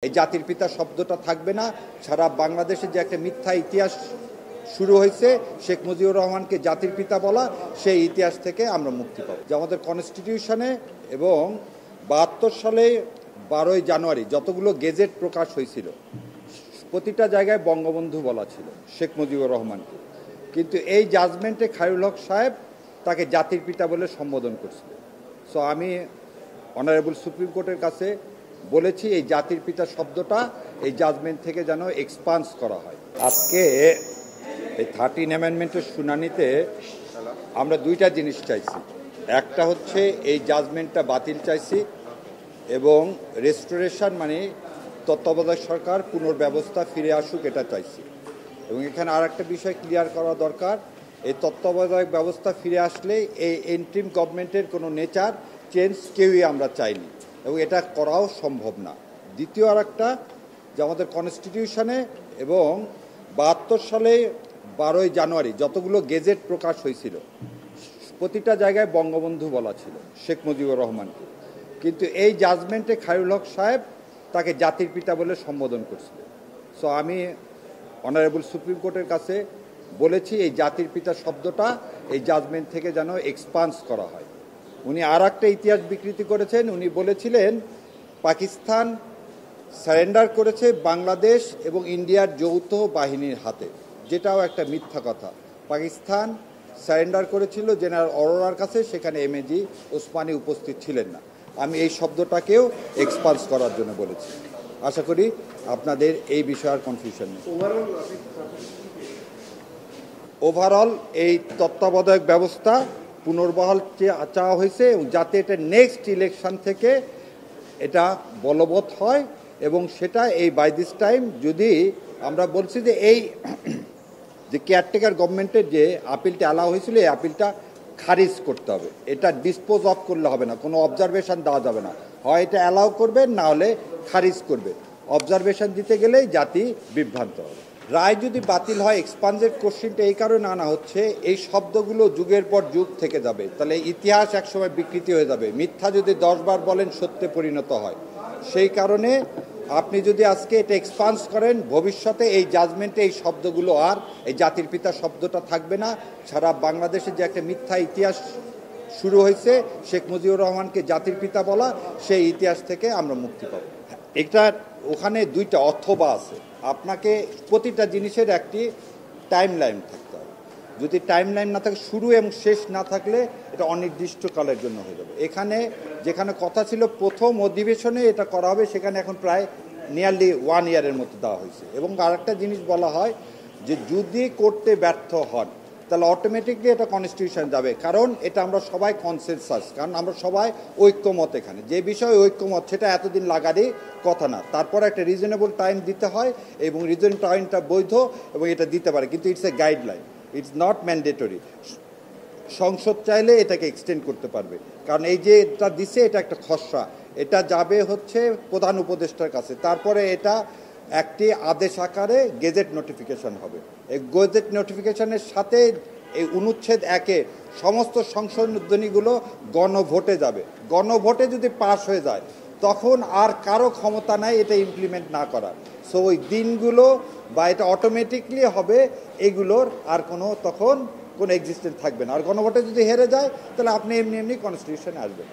এই জাতির পিতা শব্দটা থাকবে না। সারা বাংলাদেশে যে একটা মিথ্যা ইতিহাস শুরু হয়েছে, শেখ মুজিবুর রহমানকে জাতির পিতা বলা, সেই ইতিহাস থেকে আমরা মুক্তি পাবো। যে আমাদের কনস্টিটিউশনে এবং ৭২ সালে ১২ই জানুয়ারি যতগুলো গেজেট প্রকাশ হয়েছিল, প্রতিটা জায়গায় বঙ্গবন্ধু বলা ছিল শেখ মুজিবুর রহমানকে, কিন্তু এই জাজমেন্টে খায়রুল হক সাহেব তাকে জাতির পিতা বলে সম্বোধন করছিল। সো আমি অনারেবল সুপ্রিম কোর্টের কাছে বলেছি এই জাতির পিতা শব্দটা এই জাজমেন্ট থেকে যেন এক্সপান্স করা হয়। আজকে এই 13 অ্যামেন্ডমেন্টের শুনানিতে আমরা দুইটা জিনিস চাইছি। একটা হচ্ছে এই জাজমেন্টটা বাতিল চাইছি এবং রেস্টোরেশন মানে তত্ত্বাবধায়ক সরকার পুনর্ব্যবস্থা ফিরে আসুক, এটা চাইছি। এবং এখানে আর একটা বিষয় ক্লিয়ার করা দরকার, এই তত্ত্বাবধায়ক ব্যবস্থা ফিরে আসলে এই ইন্টারিম গভর্নমেন্টের কোনো নেচার চেঞ্জ কেউই আমরা চাইনি এবং এটা করাও সম্ভব না। দ্বিতীয় আর একটা, যে আমাদের কনস্টিটিউশনে এবং ৭২ সালে ১২ই জানুয়ারি যতগুলো গেজেট প্রকাশ হয়েছিল, প্রতিটা জায়গায় বঙ্গবন্ধু বলা ছিল শেখ মুজিবুর রহমানকে, কিন্তু এই জাজমেন্টে খায়রুল হক সাহেব তাকে জাতির পিতা বলে সম্বোধন করছিল। সো আমি অনারেবল সুপ্রিম কোর্টের কাছে বলেছি এই জাতির পিতা শব্দটা এই জাজমেন্ট থেকে যেন এক্সপান্স করা হয়। উনি আর একটা ইতিহাস বিকৃতি করেছেন। উনি বলেছিলেন পাকিস্তান সারেন্ডার করেছে বাংলাদেশ এবং ইন্ডিয়ার যৌথ বাহিনীর হাতে, যেটাও একটা মিথ্যা কথা। পাকিস্তান সারেন্ডার করেছিল জেনারেল অরোরার কাছে, সেখানে এমএজি ওসমানী উপস্থিত ছিলেন না। আমি এই শব্দটাকেও এক্সপান্স করার জন্য বলেছি। আশা করি আপনাদের এই বিষয়ে আর কনফিউশন নেই। ওভারঅল এই তত্ত্বাবধায়ক ব্যবস্থা পুনর্বহাল চাওয়া হয়েছে এবং যাতে এটা নেক্সট ইলেকশন থেকে এটা বলবৎ হয় এবং সেটা এই বাই দিস টাইম, যদি আমরা বলছি যে এই যে কেয়ারটেকার গভর্নমেন্টের যে আপিলটা অ্যালাউ হয়েছিল, এই আপিলটা খারিজ করতে হবে। এটা ডিসপোজ অফ করলে হবে না, কোনো অবজারভেশন দেওয়া যাবে না। হয় এটা অ্যালাউ করবে, না হলে খারিজ করবে। অবজারভেশন দিতে গেলেই জাতি বিভ্রান্ত হবে। রায় যদি বাতিল হয়, এক্সপান্সের কোশ্চেনটা এই কারণে আনা হচ্ছে, এই শব্দগুলো যুগের পর যুগ থেকে যাবে, তাহলে ইতিহাস একসময় বিকৃতি হয়ে যাবে। মিথ্যা যদি 10 বার বলেন সত্যে পরিণত হয়। সেই কারণে আপনি যদি আজকে এটা এক্সপান্স করেন, ভবিষ্যতে এই জাজমেন্টে এই শব্দগুলো আর এই জাতির পিতা শব্দটা থাকবে না। সারা বাংলাদেশে যে একটা মিথ্যা ইতিহাস শুরু হয়েছে, শেখ মুজিবুর রহমানকে জাতির পিতা বলা, সেই ইতিহাস থেকে আমরা মুক্তি পাব। এটা ওখানে দুইটা অথবা আছে, আপনাকে প্রতিটা জিনিসের একটি টাইম লাইন থাকতে হবে। যদি টাইম লাইন না থাকে, শুরু এবং শেষ না থাকলে এটা অনির্দিষ্টকালের জন্য হয়ে যাবে। এখানে যেখানে কথা ছিল প্রথম অধিবেশনে এটা করা হবে, সেখানে এখন প্রায় নিয়ারলি 1 ইয়ারের মতো দেওয়া হয়েছে। এবং আরেকটা জিনিস বলা হয় যে যদি করতে ব্যর্থ হন তাহলে অটোমেটিকলি এটা কনস্টিটিউশন যাবে, কারণ এটা আমরা সবাই কনসেনসাস, কারণ আমরা সবাই ঐক্যমত। এখানে যে বিষয়ে ঐক্যমত সেটা এতদিন লাগারই কথা না, তারপর একটা রিজনেবল টাইম দিতে হয় এবং রিজনেবল টাইমটা বৈধ এবং এটা দিতে পারে, কিন্তু it's a guideline, it's not mandatory. সংসদ চাইলে এটাকে এক্সটেন্ড করতে পারবে, কারণ এই যে এটা দিছে এটা একটা খসড়া, এটা যাবে হচ্ছে প্রধান উপদেষ্টার কাছে, তারপরে এটা একটি আদেশ আকারে গেজেট নোটিফিকেশন হবে। এই গেজেট নোটিফিকেশনের সাথে এই অনুচ্ছেদ 1-এ সমস্ত সংশোধনীগুলো গণভোটে যাবে। গণভোটে যদি পাস হয়ে যায় তখন আর কারো ক্ষমতা নাই এটা ইমপ্লিমেন্ট না করার। সো ওই দিনগুলো বা এটা অটোমেটিকলি হবে, এগুলোর আর তখন কোনো এক্সিস্টেন্স থাকবে না। আর গণভোটে যদি হেরে যায় তাহলে আপনি এমনি কনস্টিটিউশনে আসবেন।